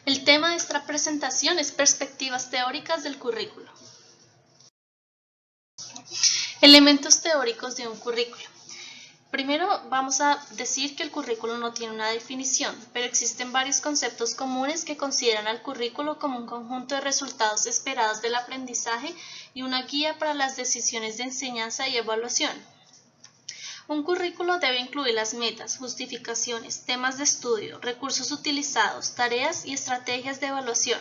El tema de esta presentación es perspectivas teóricas del currículo. Elementos teóricos de un currículo. Primero vamos a decir que el currículo no tiene una definición, pero existen varios conceptos comunes que consideran al currículo como un conjunto de resultados esperados del aprendizaje y una guía para las decisiones de enseñanza y evaluación. Un currículo debe incluir las metas, justificaciones, temas de estudio, recursos utilizados, tareas y estrategias de evaluación.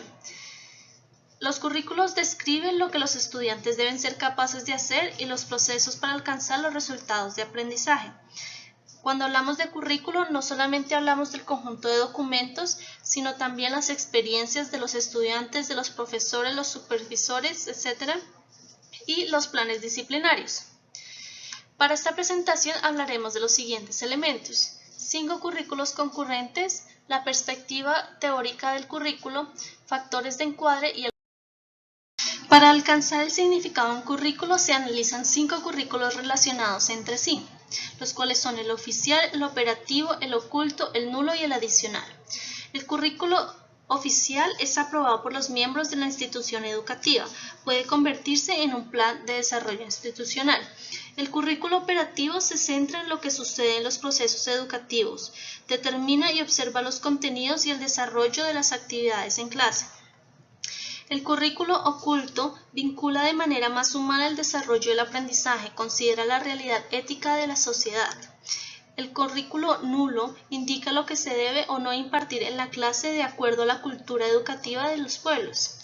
Los currículos describen lo que los estudiantes deben ser capaces de hacer y los procesos para alcanzar los resultados de aprendizaje. Cuando hablamos de currículo, no solamente hablamos del conjunto de documentos, sino también las experiencias de los estudiantes, de los profesores, los supervisores, etc. y los planes disciplinarios. Para esta presentación hablaremos de los siguientes elementos: 5 currículos concurrentes, la perspectiva teórica del currículo, factores de encuadre y el... Para alcanzar el significado de un currículo se analizan 5 currículos relacionados entre sí, los cuales son el oficial, el operativo, el oculto, el nulo y el adicional. El currículo oficial es aprobado por los miembros de la institución educativa. Puede convertirse en un plan de desarrollo institucional. El currículo operativo se centra en lo que sucede en los procesos educativos, determina y observa los contenidos y el desarrollo de las actividades en clase. El currículo oculto vincula de manera más humana el desarrollo del aprendizaje, considera la realidad ética de la sociedad. El currículo nulo indica lo que se debe o no impartir en la clase de acuerdo a la cultura educativa de los pueblos.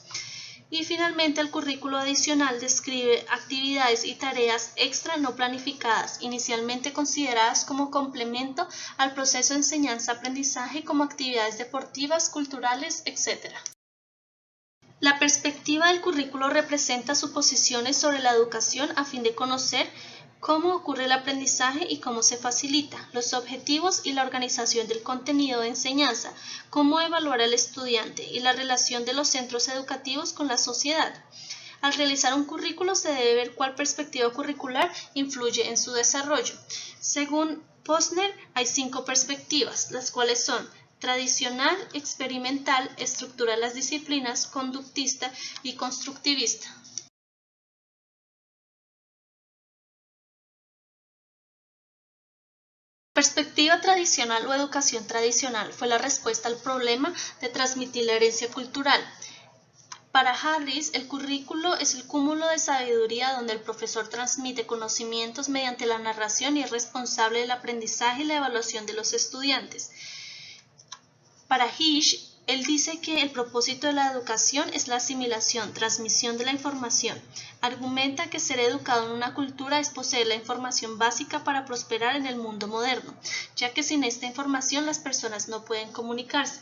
Y finalmente el currículo adicional describe actividades y tareas extra no planificadas, inicialmente consideradas como complemento al proceso de enseñanza-aprendizaje, como actividades deportivas, culturales, etc. La perspectiva del currículo representa suposiciones sobre la educación a fin de conocer cómo ocurre el aprendizaje y cómo se facilita, los objetivos y la organización del contenido de enseñanza, cómo evaluar al estudiante y la relación de los centros educativos con la sociedad. Al realizar un currículo se debe ver cuál perspectiva curricular influye en su desarrollo. Según Posner, hay 5 perspectivas, las cuales son tradicional, experimental, estructura de las disciplinas, conductista y constructivista. Perspectiva tradicional o educación tradicional fue la respuesta al problema de transmitir la herencia cultural. Para Harris, el currículo es el cúmulo de sabiduría donde el profesor transmite conocimientos mediante la narración y es responsable del aprendizaje y la evaluación de los estudiantes. Para Hish, él dice que el propósito de la educación es la asimilación, transmisión de la información. Argumenta que ser educado en una cultura es poseer la información básica para prosperar en el mundo moderno, ya que sin esta información las personas no pueden comunicarse.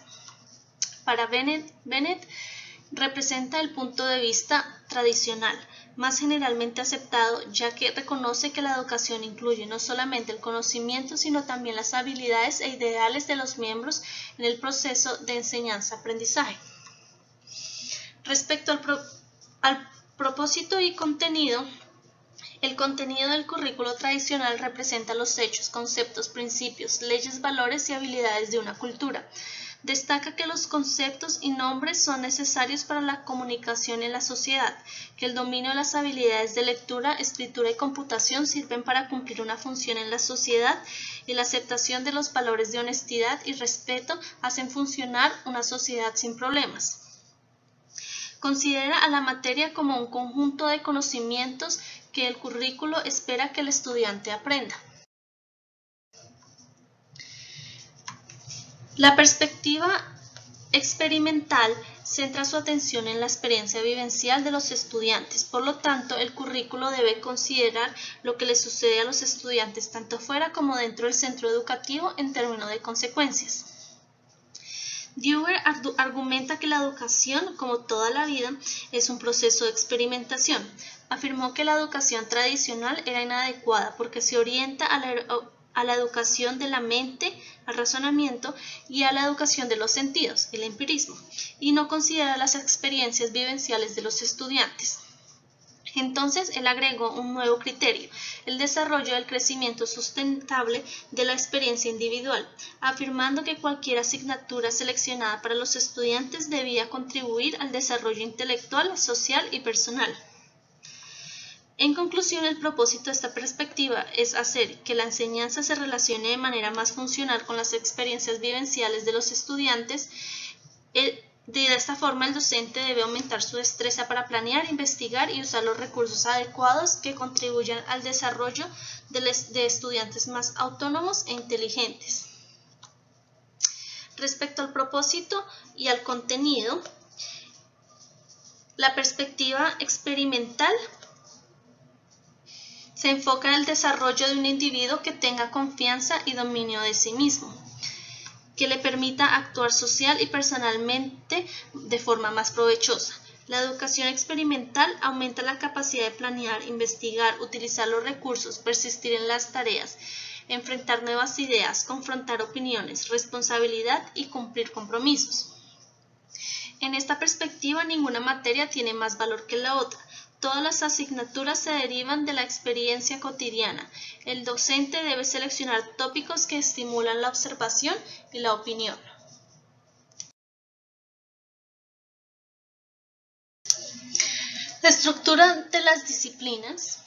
Para Bennett representa el punto de vista tradicional, más generalmente aceptado, ya que reconoce que la educación incluye no solamente el conocimiento, sino también las habilidades e ideales de los miembros en el proceso de enseñanza-aprendizaje. Respecto al propósito y contenido, el contenido del currículo tradicional representa los hechos, conceptos, principios, leyes, valores y habilidades de una cultura. Destaca que los conceptos y nombres son necesarios para la comunicación en la sociedad, que el dominio de las habilidades de lectura, escritura y computación sirven para cumplir una función en la sociedad y la aceptación de los valores de honestidad y respeto hacen funcionar una sociedad sin problemas. Considera a la materia como un conjunto de conocimientos que el currículo espera que el estudiante aprenda. La perspectiva experimental centra su atención en la experiencia vivencial de los estudiantes, por lo tanto, el currículo debe considerar lo que le sucede a los estudiantes tanto fuera como dentro del centro educativo en términos de consecuencias. Dewey argumenta que la educación, como toda la vida, es un proceso de experimentación. Afirmó que la educación tradicional era inadecuada porque se orienta a la educación de la mente, al razonamiento y a la educación de los sentidos, el empirismo, y no considera las experiencias vivenciales de los estudiantes. Entonces, él agregó un nuevo criterio, el desarrollo del crecimiento sustentable de la experiencia individual, afirmando que cualquier asignatura seleccionada para los estudiantes debía contribuir al desarrollo intelectual, social y personal. En conclusión, el propósito de esta perspectiva es hacer que la enseñanza se relacione de manera más funcional con las experiencias vivenciales de los estudiantes. De esta forma, el docente debe aumentar su destreza para planear, investigar y usar los recursos adecuados que contribuyan al desarrollo de estudiantes más autónomos e inteligentes. Respecto al propósito y al contenido, la perspectiva experimental se enfoca en el desarrollo de un individuo que tenga confianza y dominio de sí mismo, que le permita actuar social y personalmente de forma más provechosa. La educación experimental aumenta la capacidad de planear, investigar, utilizar los recursos, persistir en las tareas, enfrentar nuevas ideas, confrontar opiniones, responsabilidad y cumplir compromisos. En esta perspectiva, ninguna materia tiene más valor que la otra. Todas las asignaturas se derivan de la experiencia cotidiana. El docente debe seleccionar tópicos que estimulan la observación y la opinión. La estructura de las disciplinas.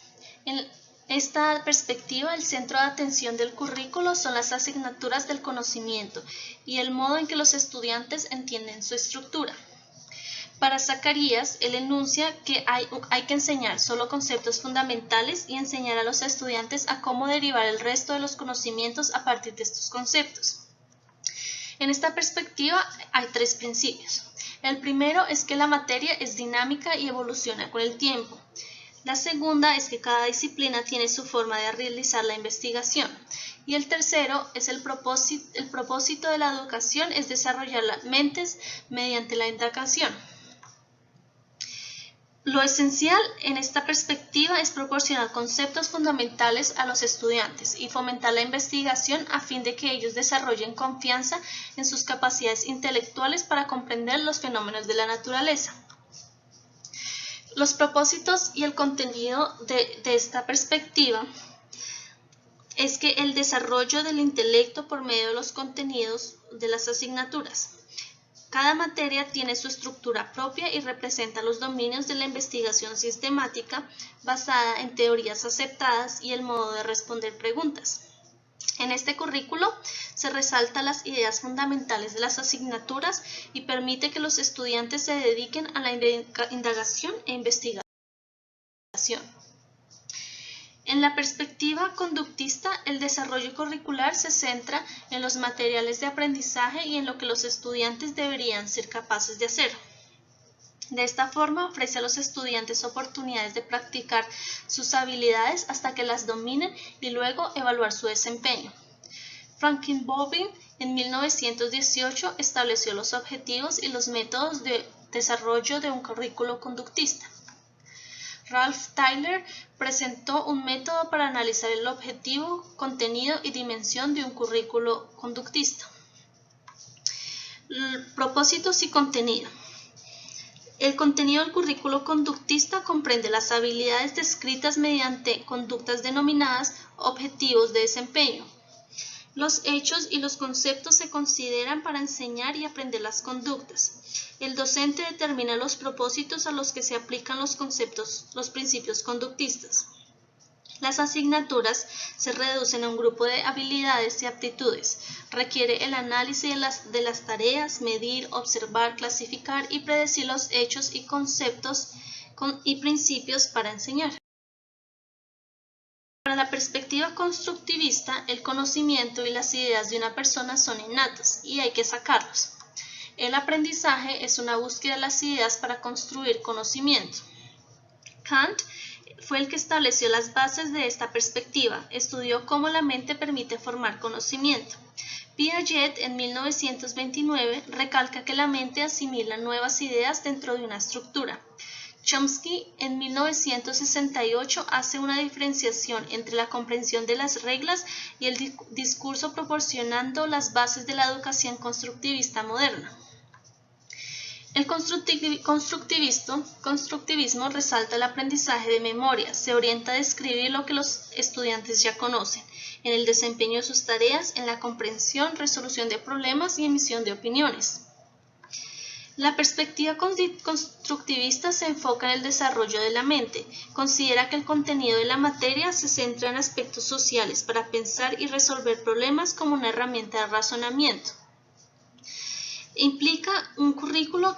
En esta perspectiva, el centro de atención del currículo son las asignaturas del conocimiento y el modo en que los estudiantes entienden su estructura. Para Zacarías, él enuncia que hay que enseñar solo conceptos fundamentales y enseñar a los estudiantes a cómo derivar el resto de los conocimientos a partir de estos conceptos. En esta perspectiva hay tres principios. El primero es que la materia es dinámica y evoluciona con el tiempo. La segunda es que cada disciplina tiene su forma de realizar la investigación. Y el tercero es el propósito de la educación es desarrollar las mentes mediante la indagación. Lo esencial en esta perspectiva es proporcionar conceptos fundamentales a los estudiantes y fomentar la investigación a fin de que ellos desarrollen confianza en sus capacidades intelectuales para comprender los fenómenos de la naturaleza. Los propósitos y el contenido de esta perspectiva es que el desarrollo del intelecto por medio de los contenidos de las asignaturas. Cada materia tiene su estructura propia y representa los dominios de la investigación sistemática basada en teorías aceptadas y el modo de responder preguntas. En este currículo se resaltan las ideas fundamentales de las asignaturas y permite que los estudiantes se dediquen a la indagación e investigación. En la perspectiva conductista, el desarrollo curricular se centra en los materiales de aprendizaje y en lo que los estudiantes deberían ser capaces de hacer. De esta forma, ofrece a los estudiantes oportunidades de practicar sus habilidades hasta que las dominen y luego evaluar su desempeño. Franklin Bowling, en 1918, estableció los objetivos y los métodos de desarrollo de un currículo conductista. Ralph Tyler presentó un método para analizar el objetivo, contenido y dimensión de un currículo conductista. Propósitos y contenido. El contenido del currículo conductista comprende las habilidades descritas mediante conductas denominadas objetivos de desempeño. Los hechos y los conceptos se consideran para enseñar y aprender las conductas. El docente determina los propósitos a los que se aplican los principios conductistas. Las asignaturas se reducen a un grupo de habilidades y aptitudes. Requiere el análisis de las tareas, medir, observar, clasificar y predecir los hechos y conceptos y principios para enseñar. Para la perspectiva constructivista, el conocimiento y las ideas de una persona son innatas y hay que sacarlos. El aprendizaje es una búsqueda de las ideas para construir conocimiento. Kant fue el que estableció las bases de esta perspectiva, estudió cómo la mente permite formar conocimiento. Piaget, en 1929, recalca que la mente asimila nuevas ideas dentro de una estructura. Chomsky, en 1968, hace una diferenciación entre la comprensión de las reglas y el discurso proporcionando las bases de la educación constructivista moderna. El constructivismo resalta el aprendizaje de memoria, se orienta a describir lo que los estudiantes ya conocen, en el desempeño de sus tareas, en la comprensión, resolución de problemas y emisión de opiniones. La perspectiva constructivista se enfoca en el desarrollo de la mente, considera que el contenido de la materia se centra en aspectos sociales para pensar y resolver problemas como una herramienta de razonamiento. Implica un currículo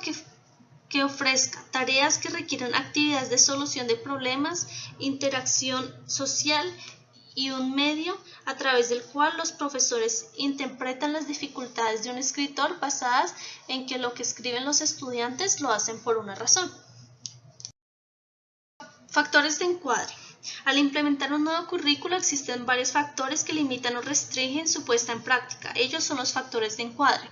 que ofrezca tareas que requieran actividades de solución de problemas, interacción social y un medio a través del cual los profesores interpretan las dificultades de un escritor basadas en que lo que escriben los estudiantes lo hacen por una razón. Factores de encuadre. Al implementar un nuevo currículo existen varios factores que limitan o restringen su puesta en práctica. Ellos son los factores de encuadre.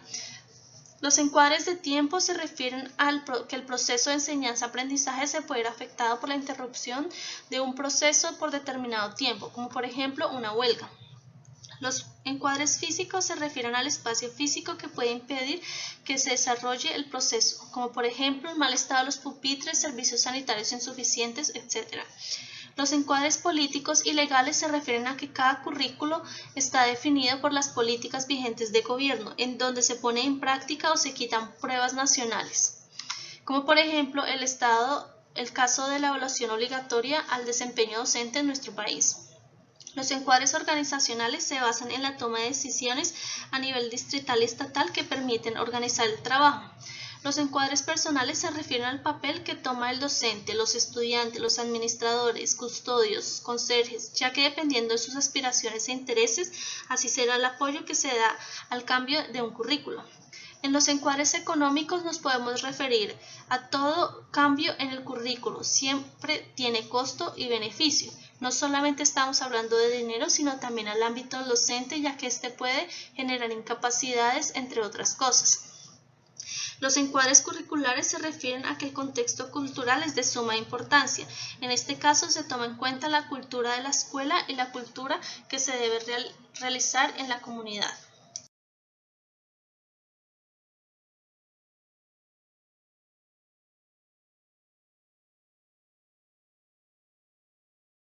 Los encuadres de tiempo se refieren a que el proceso de enseñanza-aprendizaje se puede ver afectado por la interrupción de un proceso por determinado tiempo, como por ejemplo una huelga. Los encuadres físicos se refieren al espacio físico que puede impedir que se desarrolle el proceso, como por ejemplo el mal estado de los pupitres, servicios sanitarios insuficientes, etc. Los encuadres políticos y legales se refieren a que cada currículo está definido por las políticas vigentes de gobierno, en donde se pone en práctica o se quitan pruebas nacionales, como por ejemplo el caso de la evaluación obligatoria al desempeño docente en nuestro país. Los encuadres organizacionales se basan en la toma de decisiones a nivel distrital y estatal que permiten organizar el trabajo. Los encuadres personales se refieren al papel que toma el docente, los estudiantes, los administradores, custodios, conserjes, ya que dependiendo de sus aspiraciones e intereses, así será el apoyo que se da al cambio de un currículo. En los encuadres económicos nos podemos referir a todo cambio en el currículo, siempre tiene costo y beneficio. No solamente estamos hablando de dinero, sino también al ámbito del docente, ya que este puede generar incapacidades, entre otras cosas. Los encuadres curriculares se refieren a que el contexto cultural es de suma importancia. En este caso se toma en cuenta la cultura de la escuela y la cultura que se debe realizar en la comunidad.